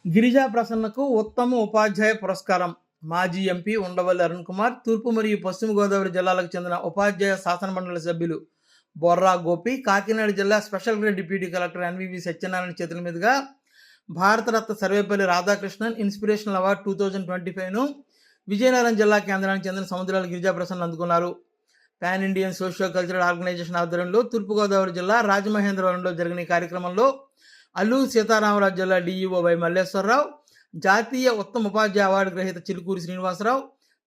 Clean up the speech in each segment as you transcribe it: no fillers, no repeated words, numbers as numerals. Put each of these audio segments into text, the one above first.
గిరిజా ప్రసన్నకు ఉత్తమ ఉపాధ్యాయ పురస్కారం. మాజీ ఎంపీ ఉండవల్లి అరుణ్ కుమార్, తూర్పు మరియు పశ్చిమ గోదావరి జిల్లాలకు చెందిన ఉపాధ్యాయ శాసనమండలి సభ్యులు బొర్రా గోపి, కాకినాడ జిల్లా special grade deputy collector NVV Satyanarayana చేతుల మీదుగా భారతరత్న సర్వేపల్లి రాధాకృష్ణన్ ఇన్స్పిరేషనల్ అవార్డు 2025ను విజయనగరం జిల్లా కేంద్రానికి చెందిన సముద్రాల గిరిజా ప్రసన్న అందుకున్నారు. Pan Indian socio cultural organisation ఆధ్వర్యంలో తూర్పుగోదావరి జిల్లా రాజమహేంద్రవరంలో జరిగిన ఈ కార్యక్రమంలో అల్లూరు సీతారామరాజు జిల్లా డిఈఓ వై మల్లేశ్వరరావు, జాతీయ ఉత్తమ ఉపాధ్యాయ అవార్డు గ్రహీత చిలుకూరి శ్రీనివాసరావు,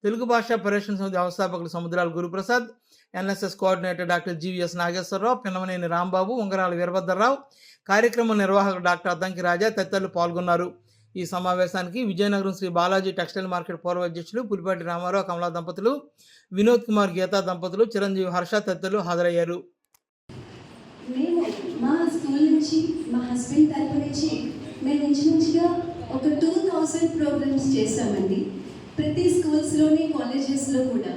తెలుగు భాషా పరిరక్షణ సమితి వ్యవస్థాపకులు Samudrala Guruprasad, NSS coordinator doctor GVS Nageswararao, Pinnamaneni Rambabu, Ungarala Veerabhadrarao, కార్యక్రమ నిర్వాహకుడు డాక్టర్ అద్దంకి రాజా తదితరులు పాల్గొన్నారు. ఈ సమావేశానికి విజయనగరం శ్రీ బాలాజీ టెక్స్టైల్ మార్కెట్ పూర్వ అధ్యక్షులు పులిపాటి రామారావు కమలా దంపతులు, వినోద్ కుమార్ గీతా దంపతులు, చిరంజీవి హర్ష తదితరులు హాజరయ్యారు. మేము మా స్కూల్ నుంచి మా హస్బెండ్ తరపు నుంచి మేము ఇంచుమించుగా ఒక 2000 ప్రోగ్రామ్స్ చేస్తామండి. ప్రతి స్కూల్స్లోని కాలేజెస్లో కూడా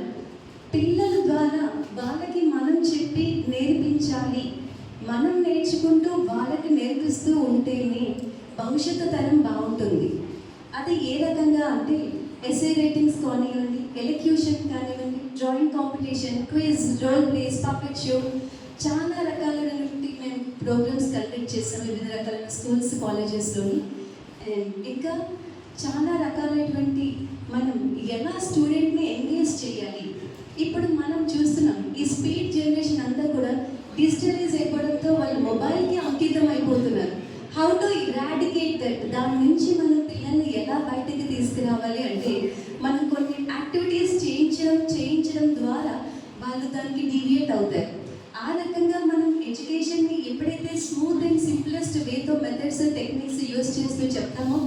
పిల్లల ద్వారా వాళ్ళకి మనం చెప్పి నేర్పించాలి, మనం నేర్చుకుంటూ వాళ్ళకి నేర్పిస్తూ ఉంటేనే భవిష్యత్తు తరం బాగుంటుంది. అది ఏ రకంగా అంటే ఎస్ఏ రైటింగ్స్ కానివ్వండి, ఎలక్యూషన్ కానివ్వండి, drawing competition, quiz, role plays, puppet show, చాలా రకాలైనటువంటి మేము ప్రోగ్రామ్స్ కండక్ట్ చేస్తాం వివిధ రకాలైన స్కూల్స్ కాలేజెస్లోని. ఇంకా చాలా రకాలైనటువంటి మనం ఎలా స్టూడెంట్ని ఎంగేజ్ చేయాలి. ఇప్పుడు మనం చూస్తున్నాం ఈ స్పీడ్ జనరేషన్ అంతా కూడా డిజిటలైజ్ అయిపోవడంతో వాళ్ళు మొబైల్కి అంకితం అయిపోతున్నారు. హౌ టు ఇరాడికేట్ దట్, దాని నుంచి మనం పిల్లల్ని ఎలా బయటికి తీసుకురావాలి అంటే మనం కొన్ని యాక్టివిటీస్ చేయించడం ద్వారా వాళ్ళు దానికి డీవియేట్ అవుతారు. ఆ రకంగా మనం ఎడ్యుకేషన్ని ఎప్పుడైతే స్మూత్ అండ్ సింప్లెస్ట్ వేతో మెథడ్స్ టెక్నిక్స్ యూజ్ చేస్తూ చెప్తామో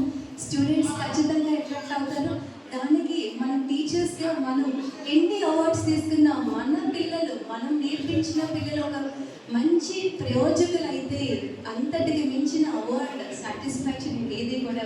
స్టూడెంట్స్ ఖచ్చితంగా అట్రాక్ట్ అవుతారు. దానికి మనం టీచర్స్గా మనం ఎన్ని అవార్డ్స్ తీసుకున్నా మన పిల్లలు, మనం నేర్పించిన పిల్లలు ఒక మంచి ప్రయోజకులు అయితే అంతటికి మించిన అవార్డ్ సాటిస్ఫాక్షన్ ఏది కూడా